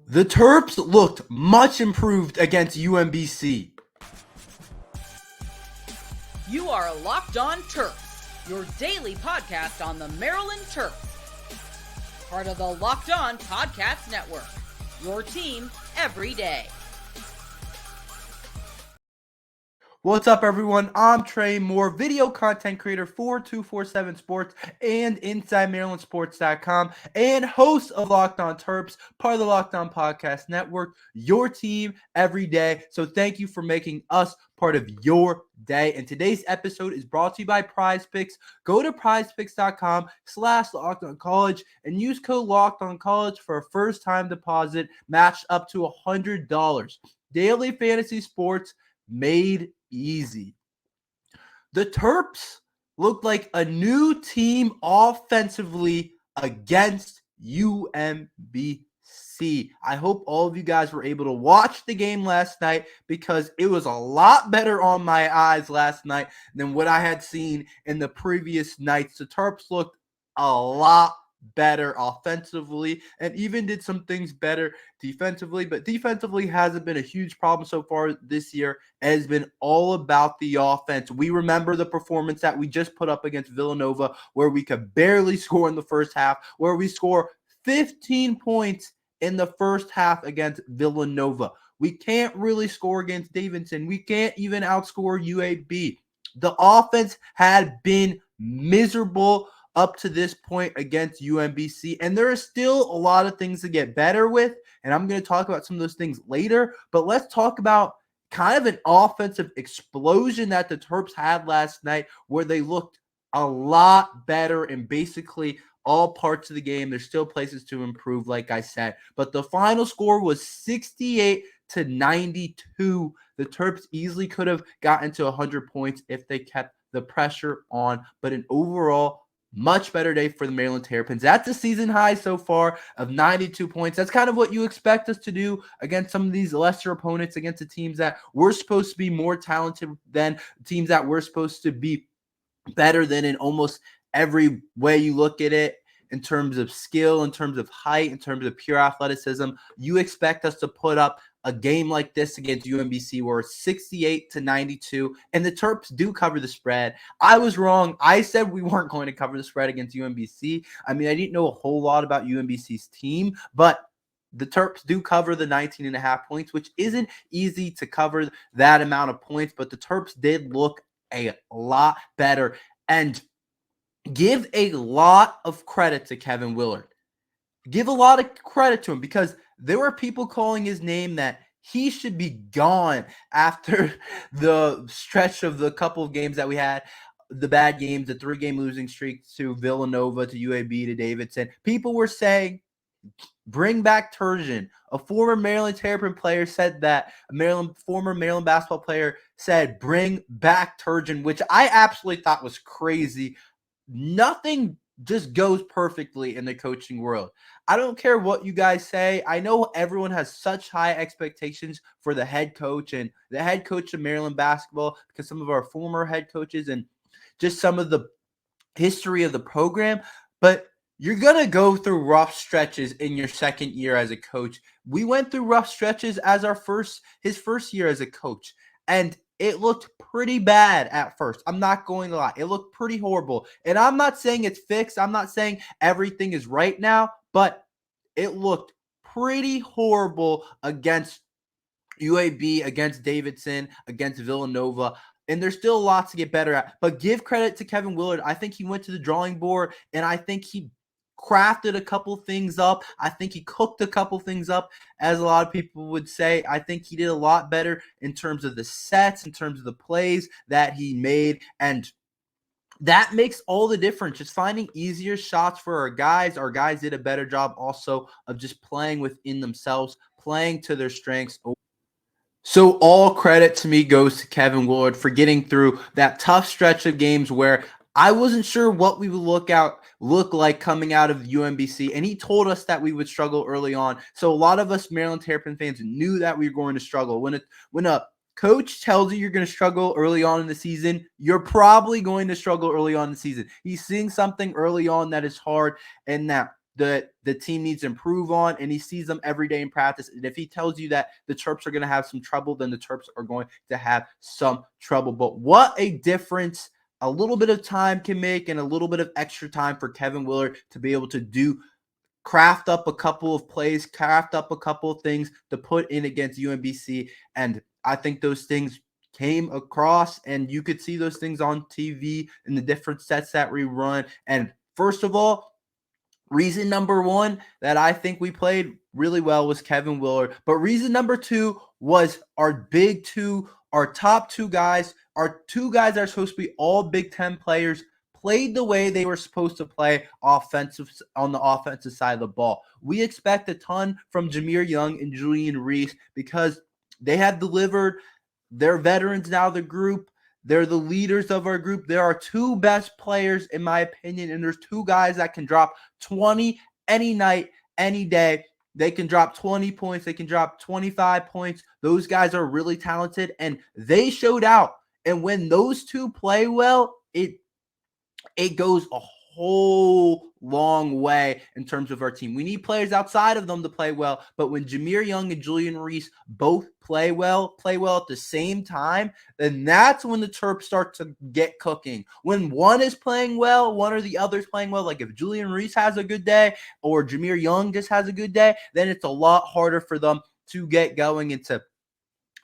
The Terps looked much improved against UMBC. You are Locked On Terps, your daily podcast on the Maryland Terps. Part of the Locked On Podcast Network, your team every day. What's up, everyone? I'm Tre Moore, video content creator for 247 Sports and InsideMarylandSports.com, and host of Locked On Terps, part of the Locked On Podcast Network, your team every day. So thank you for making us part of your day. And today's episode is brought to you by PrizePicks. Go to prizepicks.com/LockedOnCollege and use code LockedOnCollege for a first-time deposit matched up to $100. Daily fantasy sports made easy. The Terps looked like a new team offensively against UMBC. I hope all of you guys were able to watch the game last night because it was a lot better on my eyes last night than what I had seen in the previous nights. The Terps looked a lot better offensively and even did some things better defensively, but defensively hasn't been a huge problem so far this year. It has been all about the offense. We remember the performance that we just put up against Villanova where we could barely score in the first half, where we score 15 points in the first half against Villanova. We can't really score against Davidson. We can't even outscore UAB. The offense had been miserable up to this point against UMBC, and there are still a lot of things to get better with, and I'm going to talk about some of those things later, but let's talk about kind of an offensive explosion that the Terps had last night where they looked a lot better in basically all parts of the game. There's still places to improve, like I said, but the final score was 68-92. The Terps easily could have gotten to 100 points if they kept the pressure on, but an overall much better day for the Maryland Terrapins. That's a season high so far of 92 points. That's kind of what you expect us to do against some of these lesser opponents, against the teams that we're supposed to be more talented than, teams that we're supposed to be better than in almost every way you look at it, in terms of skill, in terms of height, in terms of pure athleticism. You expect us to put up a game like this against UMBC where it's 68-92, and the Terps do cover the spread. I was wrong. I said we weren't going to cover the spread against UMBC. I mean, I didn't know a whole lot about UMBC's team, but the Terps do cover the 19.5 points, which isn't easy to cover that amount of points, but the Terps did look a lot better. And give a lot of credit to Kevin Willard. Give a lot of credit to him because there were people calling his name that he should be gone after the stretch of the couple of games that we had, the bad games, the 3-game losing streak to Villanova, to UAB, to Davidson. People were saying, bring back Turgeon. A former Maryland Terrapin player said that. Former Maryland basketball player said, bring back Turgeon, which I absolutely thought was crazy. Nothing just goes perfectly in the coaching world. I don't care what you guys say. I know everyone has such high expectations for the head coach and the head coach of Maryland basketball because some of our former head coaches and just some of the history of the program, but you're going to go through rough stretches in your second year as a coach. We went through rough stretches as his first year as a coach, and it looked pretty bad at first. I'm not going to lie. It looked pretty horrible. And I'm not saying it's fixed. I'm not saying everything is right now, but it looked pretty horrible against UAB, against Davidson, against Villanova. And there's still lots to get better at. But give credit to Kevin Willard. I think he went to the drawing board, and I think he crafted a couple things up. I think he cooked a couple things up, as a lot of people would say. I think he did a lot better in terms of the sets, in terms of the plays that he made, and that makes all the difference. Just finding easier shots for our guys. Our guys did a better job also of just playing within themselves, playing to their strengths. So all credit to me goes to Kevin Willard for getting through that tough stretch of games where I wasn't sure what we would look like coming out of UMBC, and he told us that we would struggle early on. So a lot of us Maryland Terrapin fans knew that we were going to struggle. When a coach tells you you're going to struggle early on in the season, you're probably going to struggle early on in the season. He's seeing something early on that is hard, and that the team needs to improve on, and he sees them every day in practice. And if he tells you that the Terps are going to have some trouble, then the Terps are going to have some trouble. But what a difference a little bit of time can make, and a little bit of extra time for Kevin Willard to be able to craft up a couple of plays, craft up a couple of things to put in against UMBC. And I think those things came across, and you could see those things on TV in the different sets that we run. And first of all, reason number one that I think we played really well was Kevin Willard. But reason number two was our big two, our top two guys, our two guys that are supposed to be all Big Ten players, played the way they were supposed to play on the offensive side of the ball. We expect a ton from Jameer Young and Julian Reese because they have delivered. They're veterans now, the group. They're the leaders of our group. There are two best players, in my opinion, and there's two guys that can drop 20 any night, any day. They can drop 20 points. They can drop 25 points. Those guys are really talented, and they showed out. And when those two play well, it goes a whole long way in terms of our team. We need players outside of them to play well, but when Jameer Young and Julian Reese both play well at the same time, then that's when the Terps start to get cooking. When one is playing well, one or the other is playing well, like if Julian Reese has a good day or Jameer Young just has a good day, then it's a lot harder for them to get going and to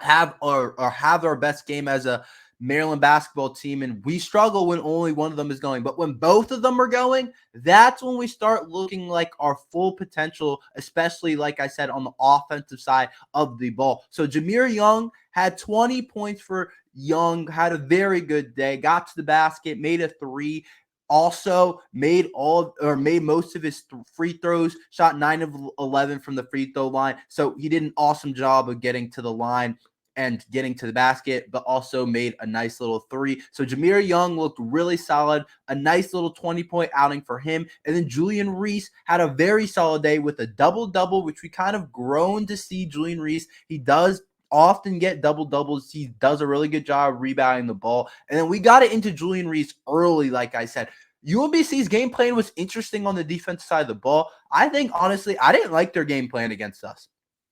have our best game as a Maryland basketball team. And we struggle when only one of them is going. But when both of them are going, that's when we start looking like our full potential, especially, like I said, on the offensive side of the ball. So Jameer Young had 20 points for Young, had a very good day, got to the basket, made a three. Also made most of his free throws, shot 9 of 11 from the free throw line. So he did an awesome job of getting to the line and getting to the basket, but also made a nice little three. So Jameer Young looked really solid, a nice little 20-point outing for him. And then Julian Reese had a very solid day with a double-double, which we kind of grown to see Julian Reese. He does often get double-doubles. He does a really good job rebounding the ball. And then we got it into Julian Reese early, like I said. UMBC's game plan was interesting on the defense side of the ball. I think, honestly, I didn't like their game plan against us.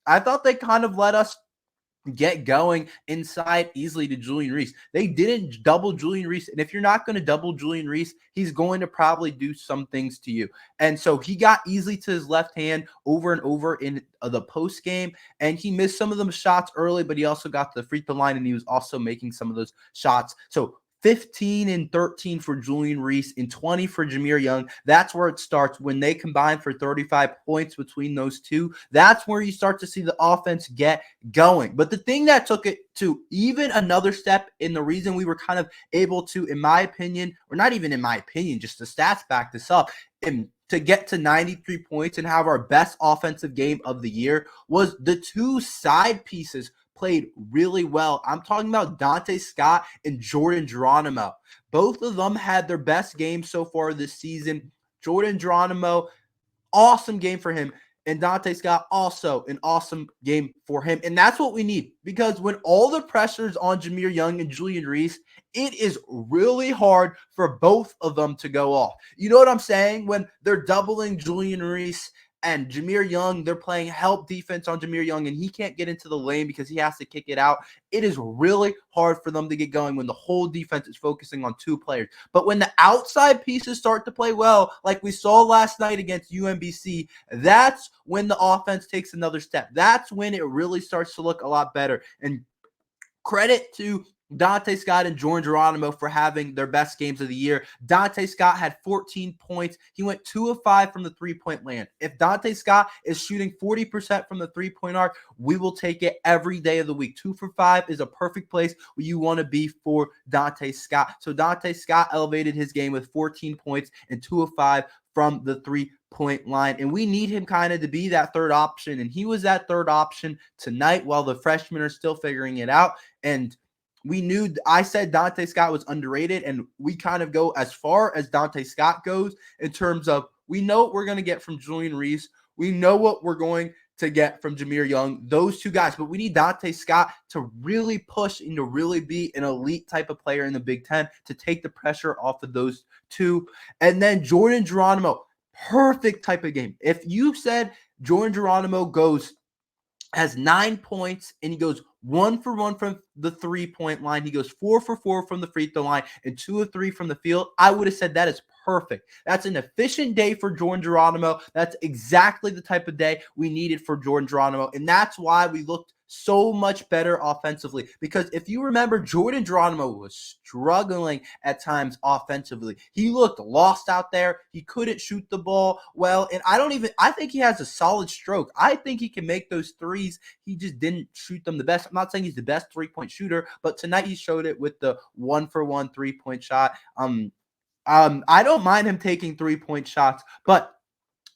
I thought they kind of let us get going inside easily to Julian Reese. They didn't double Julian Reese. And if you're not going to double Julian Reese, he's going to probably do some things to you. And so he got easily to his left hand over and over in the post game. And he missed some of them shots early, but he also got to the free throw line and he was also making some of those shots. So 15 and 13 for Julian Reese and 20 for Jameer Young. That's where it starts. When they combine for 35 points between those two, that's where you start to see the offense get going. But the thing that took it to even another step, and the reason we were kind of able to, in my opinion, or not even in my opinion, just the stats back this up, and to get to 93 points and have our best offensive game of the year, was the two side pieces played really well. I'm talking about Dante Scott and Jordan Geronimo. Both of them had their best game so far this season. Jordan Geronimo, awesome game for him. And Dante Scott, also an awesome game for him. And that's what we need, because when all the pressure's on Jameer Young and Julian Reese, it is really hard for both of them to go off. You know what I'm saying? When they're doubling Julian Reese and Jameer Young, they're playing help defense on Jameer Young, and he can't get into the lane because he has to kick it out. It is really hard for them to get going when the whole defense is focusing on two players. But when the outside pieces start to play well, like we saw last night against UMBC, that's when the offense takes another step. That's when it really starts to look a lot better. And credit to Dante Scott and Jordan Geronimo for having their best games of the year. Dante Scott had 14 points. He went 2 of 5 from the three-point land. If Dante Scott is shooting 40% from the three-point arc, we will take it every day of the week. 2 for 5 is a perfect place where you want to be for Dante Scott. So Dante Scott elevated his game with 14 points and 2 of 5 from the three-point line. And we need him kind of to be that third option. And he was that third option tonight while the freshmen are still figuring it out. And I said Dante Scott was underrated, and we kind of go as far as Dante Scott goes in terms of we know what we're going to get from Julian Reese. We know what we're going to get from Jameer Young, those two guys. But we need Dante Scott to really push and to really be an elite type of player in the Big Ten to take the pressure off of those two. And then Jordan Geronimo Perfect type of game. If you said Jordan Geronimo has 9 points and he goes 1 for 1 from the 3-point line, he goes 4 for 4 from the free throw line, and 2 of 3 from the field, I would have said that is perfect. That's an efficient day for Jordan Geronimo. That's exactly the type of day we needed for Jordan Geronimo, and that's why we looked so much better offensively. Because if you remember, Jordan Geronimo was struggling at times offensively. He looked lost out there. He couldn't shoot the ball well, and I think he has a solid stroke. I think he can make those threes. He just didn't shoot them the best. I'm not saying he's the best 3-point shooter, but tonight he showed it with the 1-for-1 3-point shot. I don't mind him taking 3-point shots, but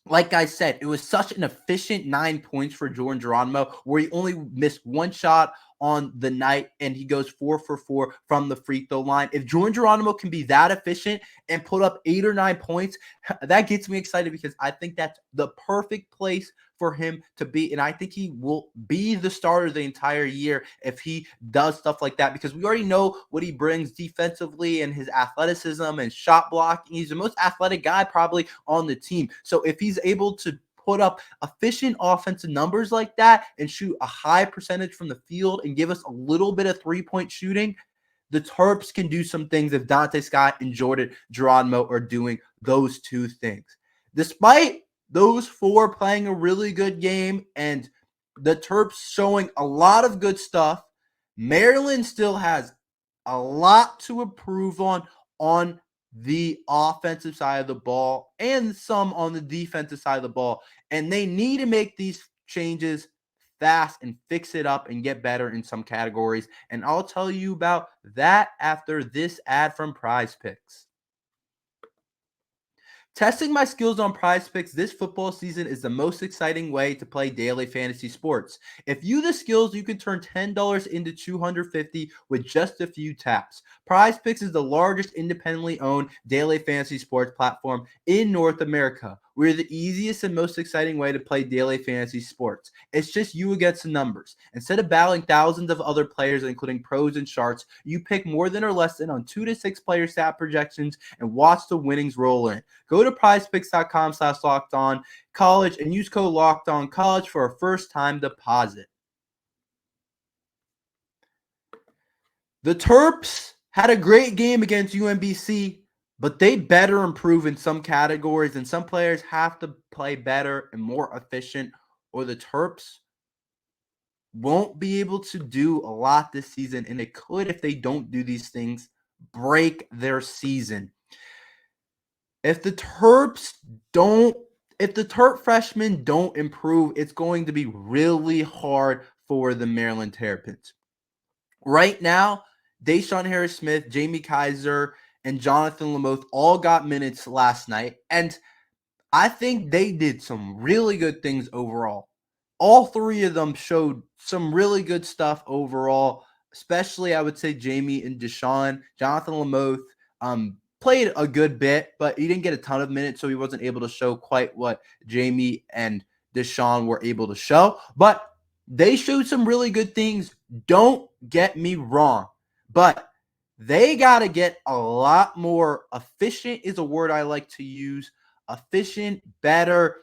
like I said, it was such an efficient 9 points for Jordan Geronimo, where he only missed 1 shot on the night, and he goes 4 for 4 from the free throw line. If Jordan Geronimo can be that efficient and put up 8 or 9 points, that gets me excited, because I think that's the perfect place for him to be, and I think he will be the starter the entire year if he does stuff like that, because we already know what he brings defensively and his athleticism and shot blocking. He's the most athletic guy probably on the team. So if he's able to put up efficient offensive numbers like that and shoot a high percentage from the field and give us a little bit of 3-point shooting, the Terps can do some things if Dante Scott and Jordan Geronimo are doing those 2 things. Despite those 4 playing a really good game and the Terps showing a lot of good stuff, Maryland still has a lot to improve on the offensive side of the ball and some on the defensive side of the ball. And they need to make these changes fast and fix it up and get better in some categories. And I'll tell you about that after this ad from Prize Picks. Testing my skills on Prize Picks this football season is the most exciting way to play daily fantasy sports. If you have the skills, you can turn $10 into $250 with just a few taps. Prize Picks is the largest independently owned daily fantasy sports platform in North America. We're the easiest and most exciting way to play daily fantasy sports. It's just you against the numbers. Instead of battling thousands of other players, including pros and sharks, you pick more than or less than on 2 to 6 player stat projections and watch the winnings roll in. Go to prizepicks.com/lockedoncollege and use code LOCKEDONCollege for a first-time deposit. The Terps had a great game against UMBC, but they better improve in some categories, and some players have to play better and more efficient, or the Terps won't be able to do a lot this season, and it could, if they don't do these things, break their season. If the Terp freshmen don't improve, it's going to be really hard for the Maryland Terrapins. Right now, Deshaun Harris-Smith, Jamie Kaiser, and Jonathan Lamoth all got minutes last night, and I think they did some really good things overall. All 3 of them showed some really good stuff overall, especially I would say Jamie and Deshaun. Jonathan Lamoth played a good bit, but he didn't get a ton of minutes, so he wasn't able to show quite what Jamie and Deshaun were able to show. But they showed some really good things. Don't get me wrong, but they got to get a lot more efficient is a word I like to use. Efficient, better,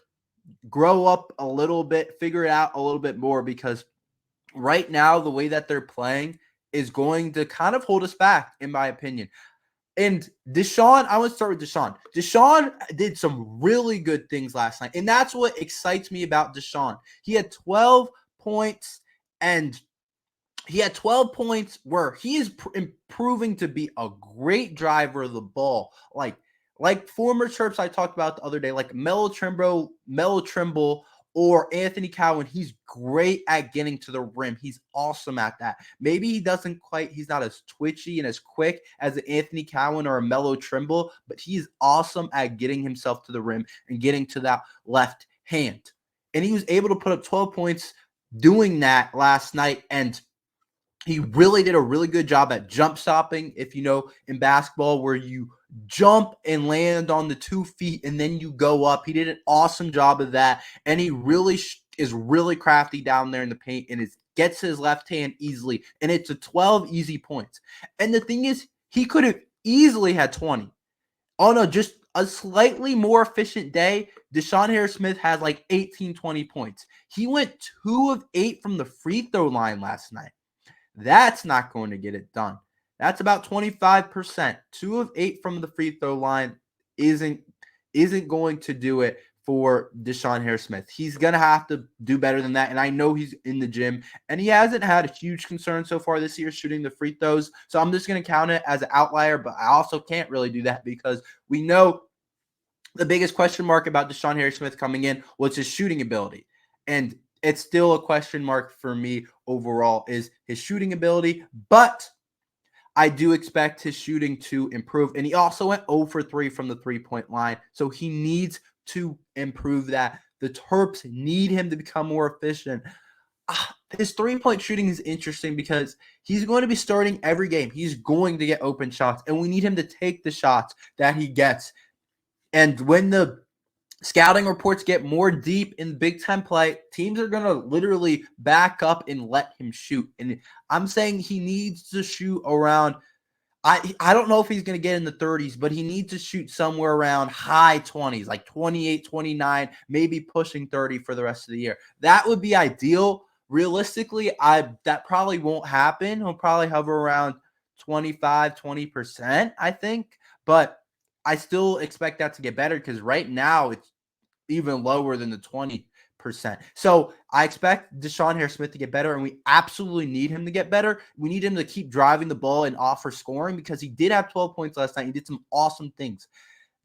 grow up a little bit, figure it out a little bit more, because right now the way that they're playing is going to kind of hold us back, in my opinion. And Deshaun, I want to start with Deshaun. Deshaun did some really good things last night, and that's what excites me about Deshaun. He had 12 points, and where he is improving to be a great driver of the ball. Like former Terps I talked about the other day, like Melo Trimble or Anthony Cowan. He's great at getting to the rim. He's awesome at that. Maybe he's not as twitchy and as quick as an Anthony Cowan or a Melo Trimble, but he's awesome at getting himself to the rim and getting to that left hand. And he was able to put up 12 points doing that last night, and he really did a really good job at jump stopping. If you know in basketball where you jump and land on the 2 feet and then you go up, he did an awesome job of that. And he really is really crafty down there in the paint, and gets his left hand easily. And it's a 12 easy points. And the thing is, he could have easily had 20. Oh no, just a slightly more efficient day, Deshaun Harris-Smith has like 18, 20 points. He went 2 of 8 from the free throw line last night. That's not going to get it done. That's about 25%. 2 of 8 from the free throw line isn't going to do it for Deshaun Harris-Smith. He's going to have to do better than that, and I know he's in the gym, and he hasn't had a huge concern so far this year shooting the free throws, so I'm just going to count it as an outlier, but I also can't really do that because we know the biggest question mark about Deshaun Harris-Smith coming in was his shooting ability, and it's still a question mark for me overall is his shooting ability, but I do expect his shooting to improve. And he also went 0 for 3 from the three-point line. So he needs to improve that. The Terps need him to become more efficient. His three-point shooting is interesting because he's going to be starting every game. He's going to get open shots, and we need him to take the shots that he gets. And when the scouting reports get more deep in Big Ten play, teams are going to literally back up and let him shoot. And I'm saying he needs to shoot around, I don't know if he's going to get in the 30s, but he needs to shoot somewhere around high 20s, like 28, 29, maybe pushing 30 for the rest of the year. That would be ideal. Realistically, that probably won't happen. He'll probably hover around 25, 20%, I think. But I still expect that to get better because right now it's even lower than the 20%. So I expect Deshaun Harris-Smith to get better, and we absolutely need him to get better. We need him to keep driving the ball and offer scoring because he did have 12 points last night. He did some awesome things.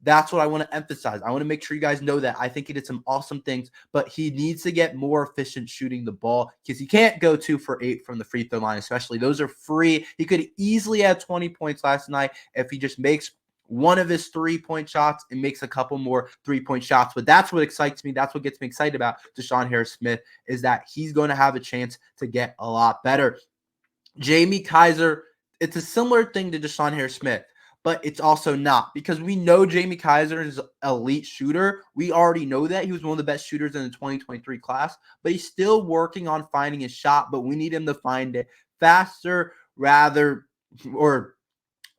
That's what I want to emphasize. I want to make sure you guys know that. I think he did some awesome things, but he needs to get more efficient shooting the ball because he can't go 2 for 8 from the free throw line, especially. Those are free. He could easily have 20 points last night if he just makes one of his 3-point shots and makes a couple more 3-point shots. But that's what excites me. That's what gets me excited about Deshaun Harris-Smith is that he's going to have a chance to get a lot better. Jamie Kaiser, it's a similar thing to Deshaun Harris-Smith, but it's also not because we know Jamie Kaiser is an elite shooter. We already know that. He was one of the best shooters in the 2023 class, but he's still working on finding his shot, but we need him to find it faster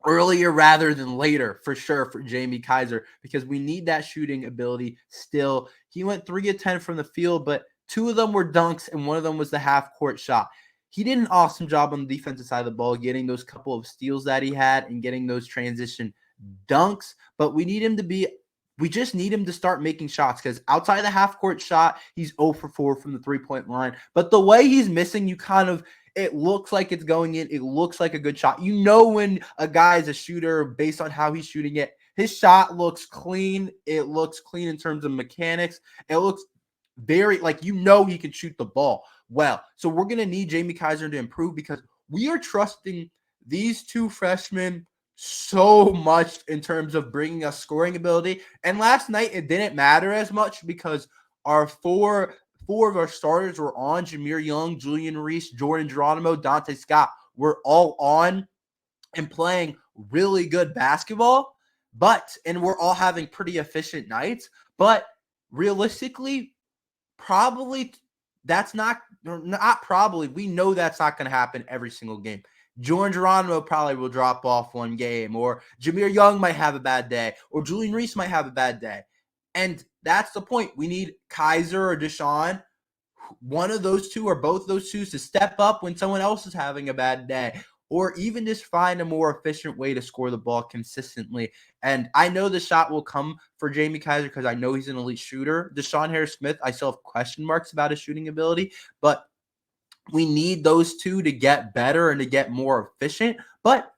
earlier rather than later, for sure, for Jamie Kaiser, because we need that shooting ability still. He went 3 of 10 from the field, but 2 of them were dunks, and 1 of them was the half-court shot. He did an awesome job on the defensive side of the ball, getting those couple of steals that he had and getting those transition dunks, but we just need him to start making shots because outside of the half-court shot, he's 0 for 4 from the three-point line. But the way he's missing, it looks like it's going in. It looks like a good shot. You know when a guy is a shooter based on how he's shooting it. His shot looks clean. It looks clean in terms of mechanics. It looks very he can shoot the ball well. So we're going to need Jamie Kaiser to improve because we are trusting these 2 freshmen so much in terms of bringing us scoring ability. And last night it didn't matter as much because our four of our starters were on. Jameer Young, Julian Reese, Jordan Geronimo, Dante Scott were all on and playing really good basketball, and we're all having pretty efficient nights. But realistically, we know that's not going to happen every single game. Jordan Geronimo probably will drop off one game, or Jameer Young might have a bad day, or Julian Reese might have a bad day. And that's the point. We need Kaiser or Deshaun, one of those two or both those two, to step up when someone else is having a bad day, or even just find a more efficient way to score the ball consistently. And I know the shot will come for Jamie Kaiser because I know he's an elite shooter. Deshaun Harris-Smith, I still have question marks about his shooting ability, but we need those two to get better and to get more efficient. But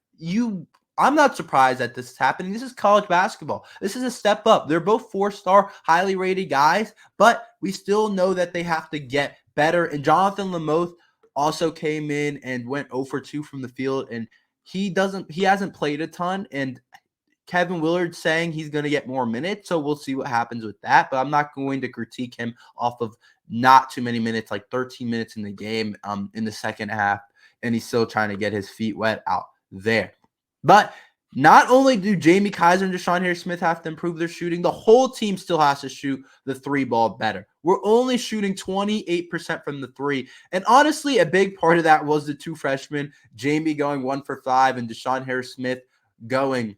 I'm not surprised that this is happening. This is college basketball. This is a step up. They're both 4-star, highly rated guys, but we still know that they have to get better. And Jonathan Lamoth also came in and went 0 for 2 from the field, and he hasn't played a ton. And Kevin Willard's saying he's going to get more minutes, so we'll see what happens with that. But I'm not going to critique him off of not too many minutes, like 13 minutes in the game in the second half, and he's still trying to get his feet wet out there. But not only do Jamie Kaiser and Deshaun Harris-Smith have to improve their shooting, the whole team still has to shoot the 3-ball better. We're only shooting 28% from the 3. And honestly, a big part of that was the 2 freshmen, Jamie going 1 for 5 and Deshaun Harris-Smith going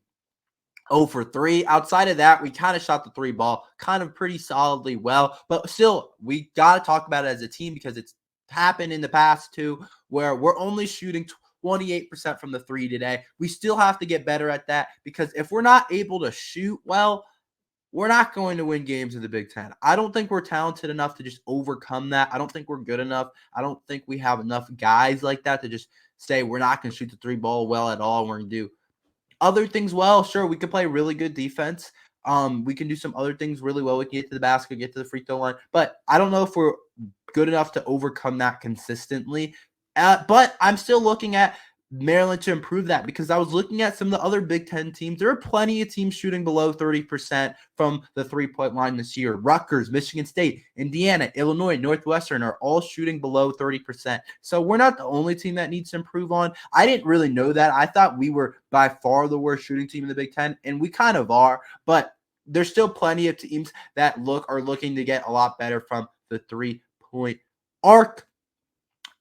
0 for 3. Outside of that, we kind of shot the 3 ball kind of pretty solidly well. But still, we got to talk about it as a team because it's happened in the past too, where we're only shooting 28% from the 3 today. We still have to get better at that because if we're not able to shoot well, we're not going to win games in the Big Ten. I don't think we're talented enough to just overcome that. I don't think we're good enough. I don't think we have enough guys like that to just say we're not going to shoot the 3 ball well at all. We're going to do other things well. Sure, we could play really good defense. We can do some other things really well. We can get to the basket, get to the free throw line. But I don't know if we're good enough to overcome that consistently. But I'm still looking at Maryland to improve that because I was looking at some of the other Big Ten teams. There are plenty of teams shooting below 30% from the three-point line this year. Rutgers, Michigan State, Indiana, Illinois, Northwestern are all shooting below 30%. So we're not the only team that needs to improve on. I didn't really know that. I thought we were by far the worst shooting team in the Big Ten, and we kind of are. But there's still plenty of teams that are looking to get a lot better from the three-point arc.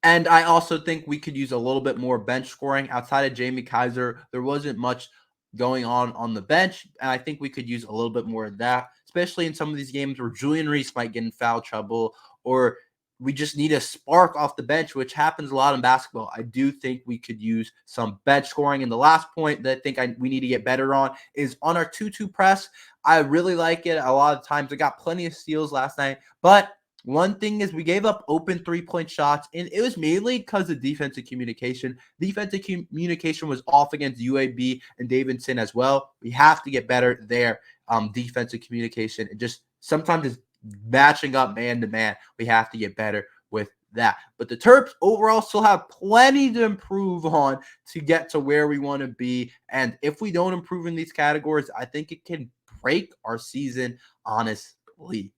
And I also think we could use a little bit more bench scoring. Outside of Jamie Kaiser, there wasn't much going on the bench, and I think we could use a little bit more of that, especially in some of these games where Julian Reese might get in foul trouble, or we just need a spark off the bench, which happens a lot in basketball. I do think we could use some bench scoring. And the last point that I think we need to get better on is on our 2-2 press. I really like it. A lot of times, I got plenty of steals last night, but one thing is we gave up open three-point shots, and it was mainly because of defensive communication. Defensive communication was off against UAB and Davidson as well. We have to get better there. Defensive communication, and just sometimes it's matching up man-to-man. We have to get better with that. But the Terps overall still have plenty to improve on to get to where we want to be. And if we don't improve in these categories, I think it can break our season, honestly.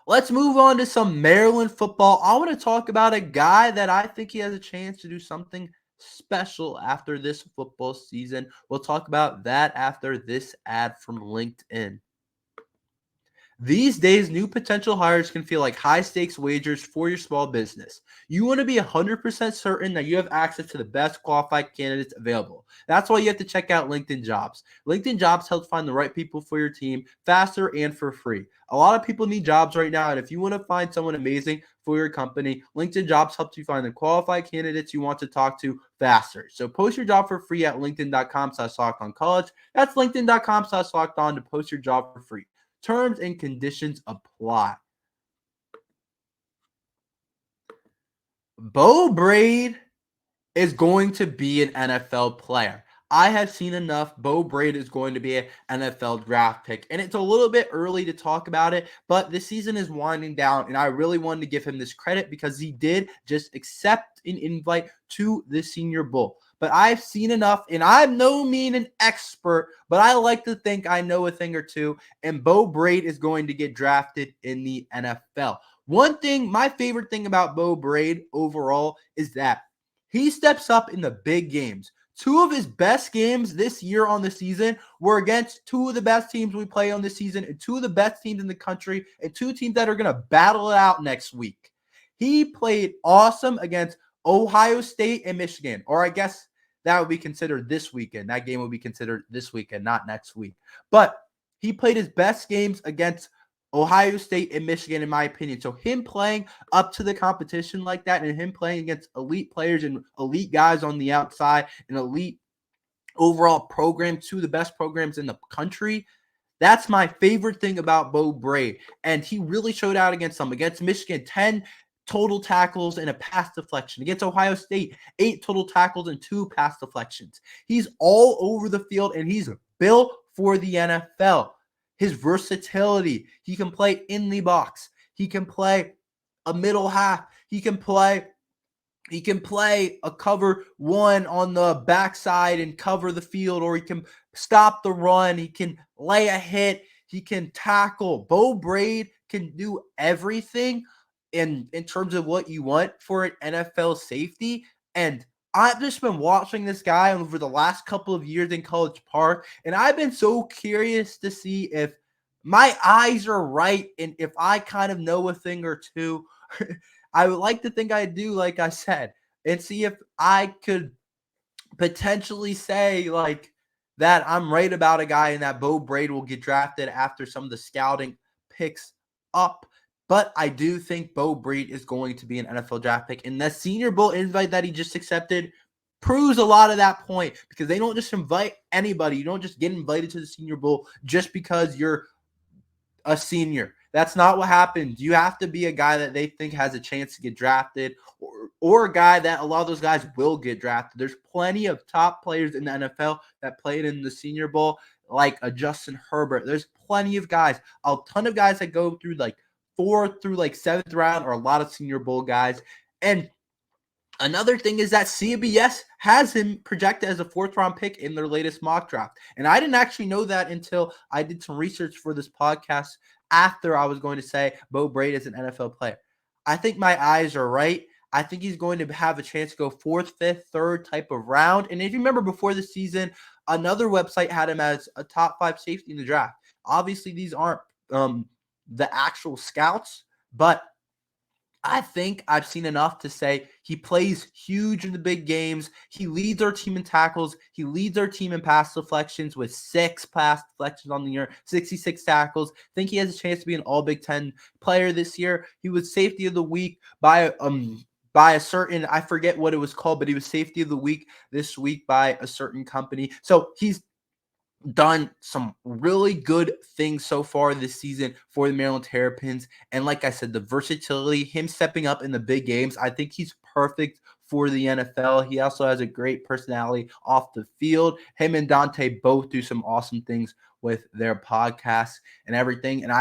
Let's move on to some Maryland football. I want to talk about a guy that I think he has a chance to do something special after this football season. We'll talk about that after this ad from LinkedIn. These days, new potential hires can feel like high-stakes wagers for your small business. You want to be 100% certain that you have access to the best qualified candidates available. That's why you have to check out LinkedIn Jobs. LinkedIn Jobs helps find the right people for your team faster and for free. A lot of people need jobs right now, and if you want to find someone amazing for your company, LinkedIn Jobs helps you find the qualified candidates you want to talk to faster. So post your job for free at linkedin.com/lockedoncollege. That's linkedin.com/lockedon to post your job for free. Terms and conditions apply. Beau Brade is going to be an NFL player. I have seen enough. Beau Brade is going to be an NFL draft pick, and it's a little bit early to talk about it, but the season is winding down, and I really wanted to give him this credit because he did just accept an invite to the Senior Bowl. But I've seen enough, and I'm no mean an expert, but I like to think I know a thing or two, and Beau Brade is going to get drafted in the NFL. One thing, my favorite thing about Beau Brade overall is that he steps up in the big games. Two of his best games this year on the season were against two of the best teams we play on this season and two of the best teams in the country and two teams that are going to battle it out next week. He played awesome against Ohio State and Michigan, or I guess that would be considered this weekend. That game would be considered this weekend, not next week. But he played his best games against Ohio State and Michigan, in my opinion. So him playing up to the competition like that and him playing against elite players and elite guys on the outside, an elite overall program, two of the best programs in the country, that's my favorite thing about Beau Brade. And he really showed out against them. Against Michigan, 10 total tackles and a pass deflection. Against Ohio State, 8 total tackles and 2 pass deflections. He's all over the field, and he's built for the NFL. His versatility, he can play in the box. He can play a middle half. He can play a cover one on the backside and cover the field, or he can stop the run. He can lay a hit. He can tackle. Beau Brade can do everything in terms of what you want for an NFL safety. And I've just been watching this guy over the last couple of years in College Park, and I've been so curious to see if my eyes are right and if I kind of know a thing or two. I would like to think I do, like I said, and see if I could potentially say, like, that I'm right about a guy and that Beau Brade will get drafted after some of the scouting picks up. But I do think Beau Brade is going to be an NFL draft pick. And the Senior Bowl invite that he just accepted proves a lot of that point, because they don't just invite anybody. You don't just get invited to the Senior Bowl just because you're a senior. That's not what happens. You have to be a guy that they think has a chance to get drafted, or a guy that a lot of those guys will get drafted. There's plenty of top players in the NFL that played in the Senior Bowl, like a Justin Herbert. There's plenty of guys, a ton of guys that go through like 4th through like 7th round, or a lot of Senior Bowl guys. And another thing is that CBS has him projected as a 4th-round pick in their latest mock draft. And I didn't actually know that until I did some research for this podcast after I was going to say Beau Brade is an NFL player. I think my eyes are right. I think he's going to have a chance to go 4th, 5th, 3rd type of round. And if you remember before the season, another website had him as a top 5 safety in the draft. Obviously, these aren't the actual scouts, but I think I've seen enough to say he plays huge in the big games. He leads our team in tackles. He leads our team in pass deflections with 6 pass deflections on the year, 66 tackles. I think he has a chance to be an all Big Ten player this year. He was safety of the week by a certain, I forget what it was called, but he was safety of the week this week by a certain company. So he's done some really good things so far this season for the Maryland Terrapins. And like I said, the versatility, him stepping up in the big games, I think he's perfect for the NFL. He also has a great personality off the field. Him and Dante both do some awesome things with their podcasts and everything. And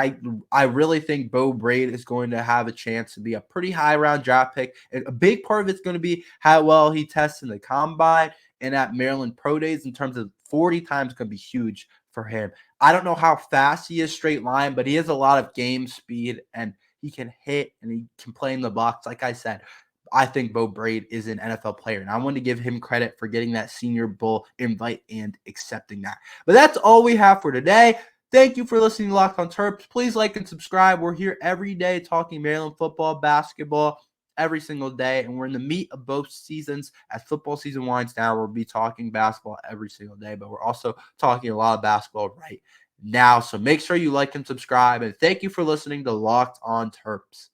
I really think Beau Brade is going to have a chance to be a pretty high round draft pick. And a big part of it's going to be how well he tests in the combine and at Maryland Pro Days. In terms of 40 times, going to be huge for him. I don't know how fast he is straight line, but he has a lot of game speed, and he can hit and he can play in the box. Like I said, I think Beau Brade is an NFL player, and I want to give him credit for getting that Senior Bowl invite and accepting that. But that's all we have for today. Thank you for listening to Locked on Terps. Please like and subscribe. We're here every day talking Maryland football, basketball, every single day, and we're in the meat of both seasons. As football season winds down, we'll be talking basketball every single day, but we're also talking a lot of basketball right now. So make sure you like and subscribe, and thank you for listening to Locked on Terps.